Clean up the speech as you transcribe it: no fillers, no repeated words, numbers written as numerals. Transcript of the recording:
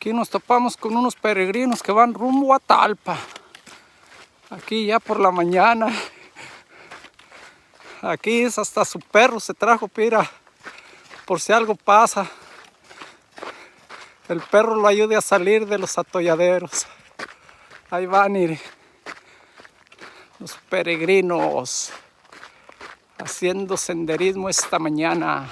Aquí nos topamos con unos peregrinos que van rumbo a Talpa. Aquí ya por la mañana. Aquí es hasta su perro se trajo, pira, por si algo pasa. El perro lo ayude a salir de los atolladeros. Ahí van, mire, los peregrinos haciendo senderismo esta mañana.